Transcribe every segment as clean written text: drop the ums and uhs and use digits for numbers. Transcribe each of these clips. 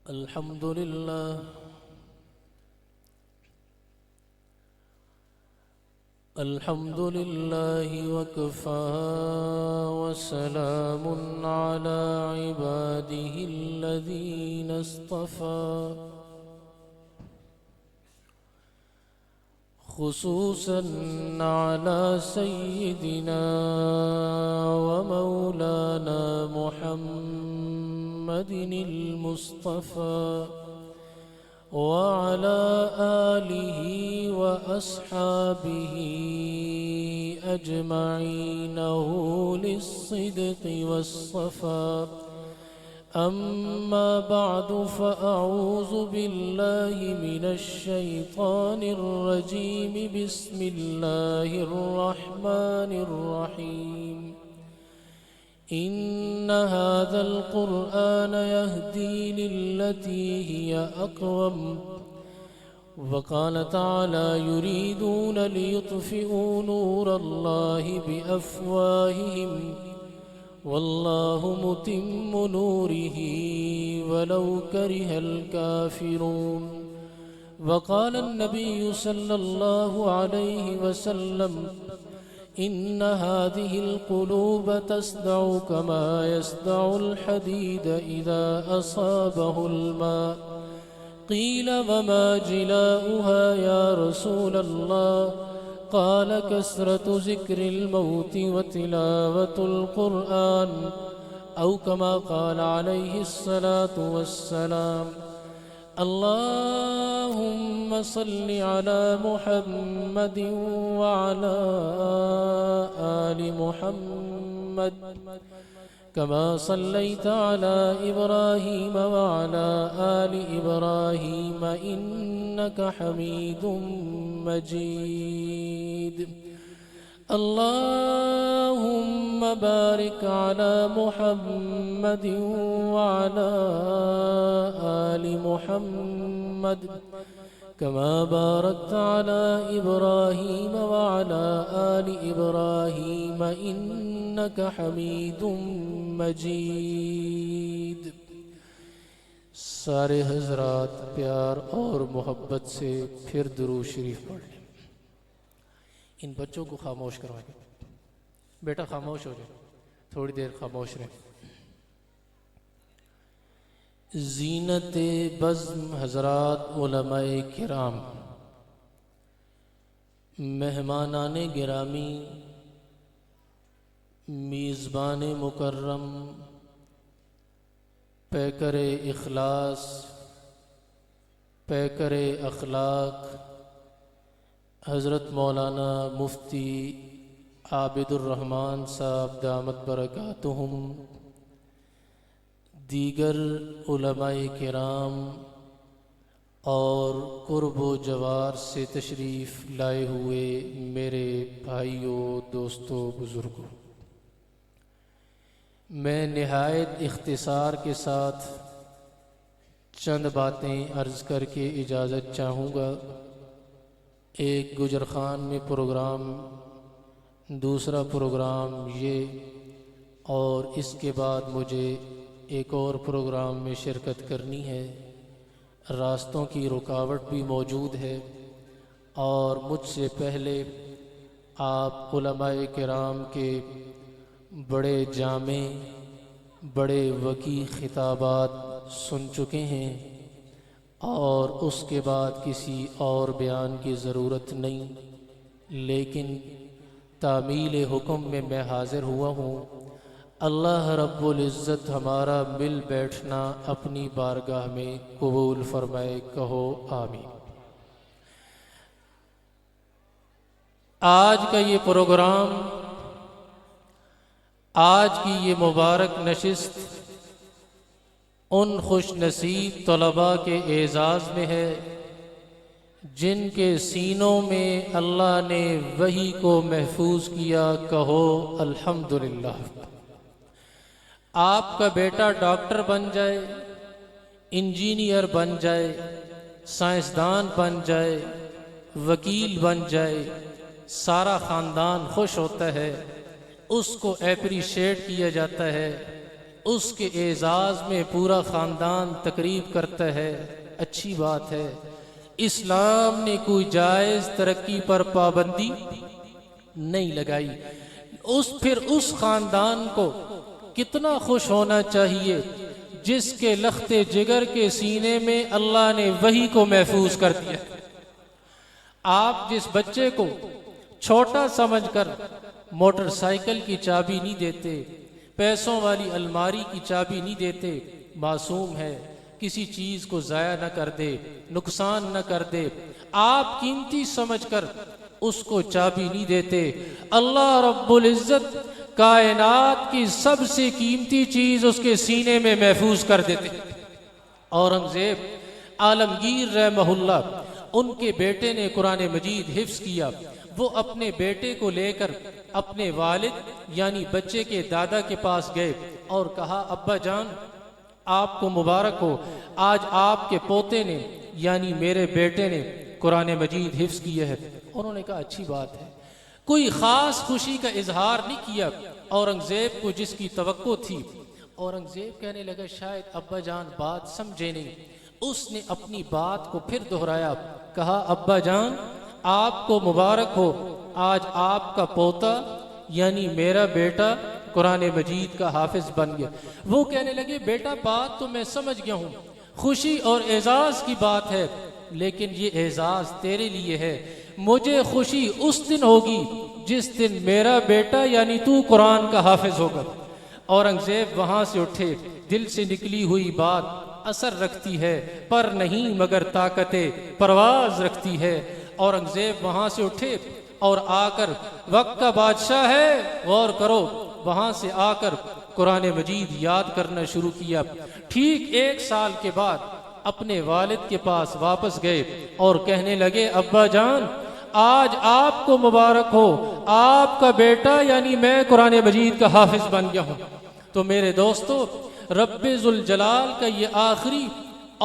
الحمد لله وكفى وسلام على عباده الذين اصطفى خصوصا على سيدنا ومولانا محمد المصطفى وعلى آله وأصحابه أجمعين أولي الصدق والصفاء. أما بعد فأعوذ بالله من الشيطان الرجيم. بسم الله الرحمن الرحيم. إن هذا القرآن يهدي للتي هي أقوم. وقال تعالى يريدون ليطفئوا نور الله بأفواههم والله متم نوره ولو كره الكافرون. وقال النبي صلى الله عليه وسلم إن هذه القلوب تصدع كما يصدع الحديد إذا أصابه الماء. قيل وما جلاؤها يا رسول الله؟ قال كثرة ذكر الموت وتلاوة القرآن أو كما قال عليه الصلاة والسلام. اللهم صل على محمد وعلى آل محمد كما صليت على إبراهيم وعلى آل إبراهيم إنك حميد مجيد. اللهم بارك على محمد وعلى آل محمد كما باركت على إبراهيم وعلى آل إبراهيم إنك حميد مجيد. سارے حضرات پیار اور محبت سے پھر درود شریف پڑھ لیں. ان بچوں کو خاموش کروائیں. بیٹا خاموش ہو جائے, تھوڑی دیر خاموش رہیں. زینت بزم حضرات علماء کرام, مہمانان گرامی, میزبان مکرم, پیکر اخلاص, پیکر اخلاق, حضرت مولانا مفتی عابد الرحمن صاحب دامت برکاتہم, دیگر علماء کرام اور قرب و جوار سے تشریف لائے ہوئے میرے بھائیوں, دوستوں, بزرگوں, میں نہایت اختصار کے ساتھ چند باتیں عرض کر کے اجازت چاہوں گا. ایک گجرخان میں پروگرام, دوسرا پروگرام یہ, اور اس کے بعد مجھے ایک اور پروگرام میں شرکت کرنی ہے. راستوں کی رکاوٹ بھی موجود ہے اور مجھ سے پہلے آپ علماء کرام کے بڑے جامع, بڑے وسیع خطابات سن چکے ہیں اور اس کے بعد کسی اور بیان کی ضرورت نہیں, لیکن تعمیل حکم میں میں حاضر ہوا ہوں. اللہ رب العزت ہمارا مل بیٹھنا اپنی بارگاہ میں قبول فرمائے. کہو آمین. آج کا یہ پروگرام, آج کی یہ مبارک نشست ان خوش نصیب طلباء کے اعزاز میں ہے جن کے سینوں میں اللہ نے وحی کو محفوظ کیا. کہو الحمدللہ. آپ کا بیٹا ڈاکٹر بن جائے, انجینئر بن جائے, سائنسدان بن جائے, وکیل بن جائے, سارا خاندان خوش ہوتا ہے, اس کو اپریشیٹ کیا جاتا ہے, اس کے اعزاز میں پورا خاندان تقریب کرتا ہے، اچھی بات ہے۔ اسلام نے کوئی جائز ترقی پر پابندی نہیں لگائی۔ پھر اس خاندان کو کتنا خوش ہونا چاہیے جس کے لخت جگر کے سینے میں اللہ نے وحی کو محفوظ کر دیا۔ آپ جس بچے کو چھوٹا سمجھ کر موٹر سائیکل کی چابی نہیں دیتے، پیسوں والی الماری کی چابی نہیں دیتے، معصوم ہے، کسی چیز کو ضائع نہ کر دے، نقصان نہ کر دے، آپ قیمتی سمجھ کر اس کو چابی نہیں دیتے۔ اللہ رب العزت کائنات کی سب سے قیمتی چیز اس کے سینے میں محفوظ کر دیتے۔ اورنگزیب عالمگیر رحمہ اللہ، ان کے بیٹے نے قرآن مجید حفظ کیا، وہ اپنے بیٹے کو لے کر اپنے والد یعنی بچے کے دادا کے پاس گئے اور کہا، ابا جان آپ کو مبارک ہو، آج آپ کے پوتے نے یعنی میرے بیٹے نے قرآن مجید حفظ کیا ہے۔ انہوں نے کہا اچھی بات ہے، کوئی خاص خوشی کا اظہار نہیں کیا اورنگزیب کو جس کی توقع تھی۔ اورنگزیب کہنے لگا شاید ابا جان بات سمجھے نہیں۔ اس نے اپنی بات کو پھر دہرایا، کہا ابا جان آپ کو مبارک ہو، آج آپ کا پوتا یعنی میرا بیٹا قرآن مجید کا حافظ بن گیا۔ وہ کہنے لگے بیٹا بات تو میں سمجھ گیا ہوں، خوشی اور اعزاز کی بات ہے، لیکن یہ اعزاز تیرے لیے ہے، مجھے خوشی اس دن ہوگی جس دن میرا بیٹا یعنی تو قرآن کا حافظ ہوگا۔ اورنگزیب وہاں سے اٹھے، دل سے نکلی ہوئی بات اثر رکھتی ہے، پر نہیں مگر طاقت پرواز رکھتی ہے۔ اورنگزیب وہاں سے اٹھے اور آ کر، وقت کا بادشاہ ہے، غور کرو، وہاں سے آ کر قرآن مجید یاد کرنا شروع کیا۔ ٹھیک 1 سال کے بعد اپنے والد کے پاس واپس گئے اور کہنے لگے ابا جان آج آپ کو مبارک ہو، آپ کا بیٹا یعنی میں قرآن مجید کا حافظ بن گیا ہوں۔ تو میرے دوستو، رب ذوالجلال کا یہ آخری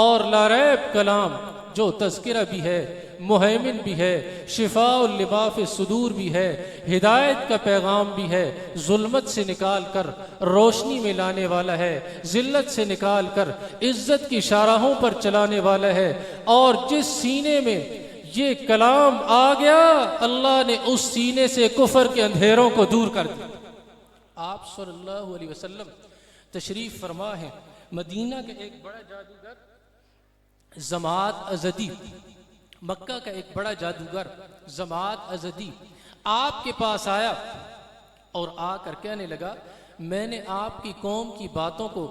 اور لا ریب کلام جو تذکرہ بھی ہے، مہیمن بھی ہے، شفاء لما فی الصدور بھی ہے، ہدایت کا پیغام بھی ہے، ظلمت سے نکال کر روشنی میں لانے والا ہے، ذلت سے نکال کر عزت کی شاہراہوں پر چلانے والا ہے۔ اور جس سینے میں یہ کلام آ گیا، اللہ نے اس سینے سے کفر کے اندھیروں کو دور کر دیا۔ آپ صلی اللہ علیہ وسلم تشریف فرما ہے، مدینہ کا ایک بڑا جادوگر ضماد ازدی، مکہ کا ایک بڑا جادوگر ضماد ازدی آپ کے پاس آیا اور آ کر کہنے لگا میں نے آپ کی قوم کی باتوں کو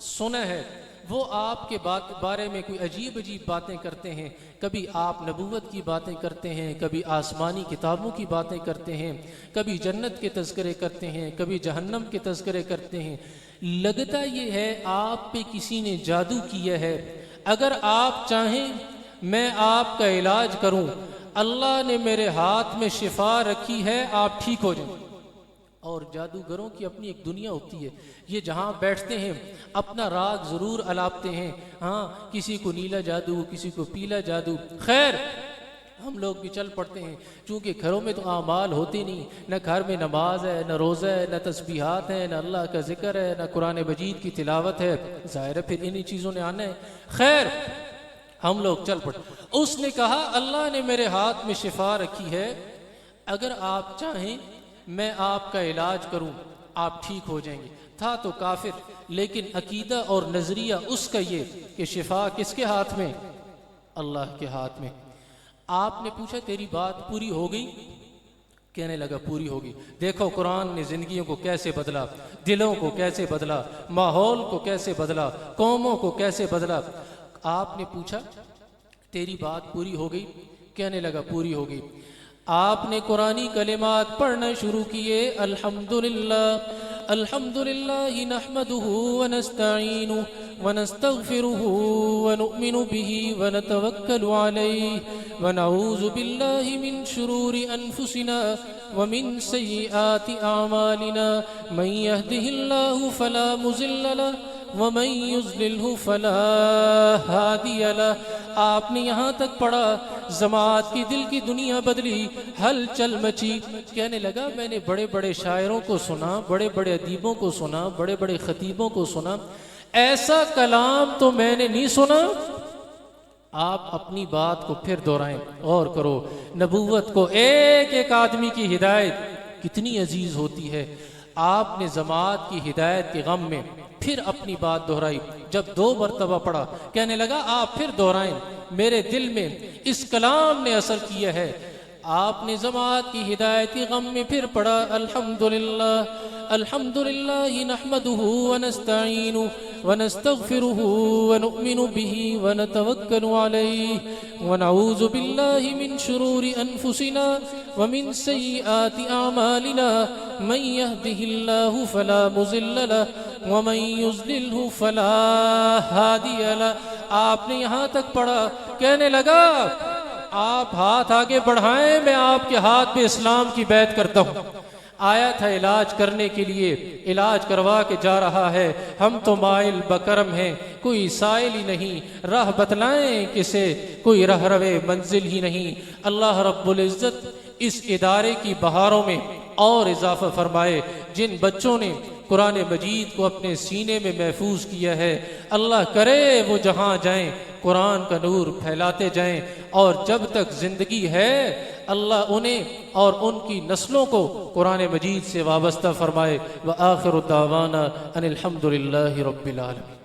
سنا ہے، وہ آپ کے بارے میں کوئی عجیب عجیب باتیں کرتے ہیں، کبھی آپ نبوت کی باتیں کرتے ہیں، کبھی آسمانی کتابوں کی باتیں کرتے ہیں، کبھی جنت کے تذکرے کرتے ہیں، کبھی جہنم کے تذکرے کرتے ہیں، لگتا یہ ہے آپ پہ کسی نے جادو کیا ہے، اگر آپ چاہیں میں آپ کا علاج کروں، اللہ نے میرے ہاتھ میں شفا رکھی ہے، آپ ٹھیک ہو جائیں۔ اور جادوگروں کی اپنی ایک دنیا ہوتی ہے، یہ جہاں بیٹھتے ہیں اپنا راگ ضرور الاپتے ہیں، ہاں کسی کو نیلا جادو، کسی کو پیلا جادو، خیر ہم لوگ بھی چل پڑتے ہیں، چونکہ گھروں میں تو اعمال ہوتے نہیں، نہ گھر میں نماز ہے، نہ روزہ ہے، نہ تسبیحات ہیں، نہ اللہ کا ذکر ہے، نہ قرآن مجید کی تلاوت ہے، ظاہر ہے پھر انہی چیزوں نے آنا ہے، خیر ہم لوگ چل پڑتے۔ اس نے کہا اللہ نے میرے ہاتھ میں شفا رکھی ہے، اگر آپ چاہیں میں آپ کا علاج کروں، آپ ٹھیک ہو جائیں گے۔ تھا تو کافر، لیکن عقیدہ اور نظریہ اس کا یہ کہ شفا کس کے ہاتھ میں؟ اللہ کے ہاتھ میں۔ آپ نے پوچھا تیری بات پوری ہو گئی؟ کہنے لگا پوری ہوگی۔ دیکھو قرآن نے زندگیوں کو کیسے بدلا، دلوں کو کیسے بدلا، ماحول کو کیسے بدلا، قوموں کو کیسے بدلا۔ آپ نے پوچھا تیری بات پوری ہو گئی؟ کہنے لگا پوری ہو گئی۔ آپ نے قرآنی کلمات پڑھنا شروع کیے، الحمدللہ الحمدللہ نحمدہ ونستعینہ ونستغفرہ ونؤمن بہ ونتوکل علیہ ونعوذ باللہ من شرور انفسنا ومن سیئات اعمالنا من یہدہ اللہ فلا مضل لہ ومن يضلله فلا هادي له۔ آپ نے یہاں تک پڑھا، جماعت کی دل کی دنیا بدلی، ہلچل مچی۔ کہنے لگا میں نے بڑے بڑے شاعروں کو سنا، بڑے بڑے ادیبوں کو سنا، بڑے بڑے خطیبوں کو سنا، ایسا کلام تو میں نے نہیں سنا۔ آپ اپنی بات کو پھر دہرائیں، غور کرو، نبوت کو ایک ایک آدمی کی ہدایت کتنی عزیز ہوتی ہے۔ آپ نے جماعت کی ہدایت کے غم میں پھر اپنی بات دہرائی، جب 2 مرتبہ پڑھا کہنے لگا آپ پھر دہرائیں، میرے دل میں اس کلام نے اثر کیا ہے۔ آپ نے جماعت کی ہدایت کے غم میں پھر پڑھا الحمدللہ الحمدللہ نحمده ونستعینه ونستغفره ونؤمن به ونتوکل علیہ ونعوذ باللہ من شرور انفسنا ومن سیئات اعمالنا من يهده اللہ فلا مضل له ومن يضلله فلا ہادی له۔ آپ نے یہاں تک پڑھا، کہنے لگا آپ ہاتھ آگے بڑھائیں، میں آپ کے ہاتھ پہ اسلام کی بیعت کرتا ہوں۔ آیا تھا علاج کرنے کے لیے، علاج کروا کے جا رہا ہے، ہم تو مائل بکرم ہیں، کوئی سائل ہی نہیں، راہ بتلائیں کسے، کوئی راہ روے منزل ہی نہیں۔ اللہ رب العزت اس ادارے کی بہاروں میں اور اضافہ فرمائے۔ جن بچوں نے قرآن مجید کو اپنے سینے میں محفوظ کیا ہے، اللہ کرے وہ جہاں جائیں قرآن کا نور پھیلاتے جائیں، اور جب تک زندگی ہے اللہ انہیں اور ان کی نسلوں کو قرآن مجید سے وابستہ فرمائے۔ وآخر دعوانا ان الحمد للہ رب العالمین۔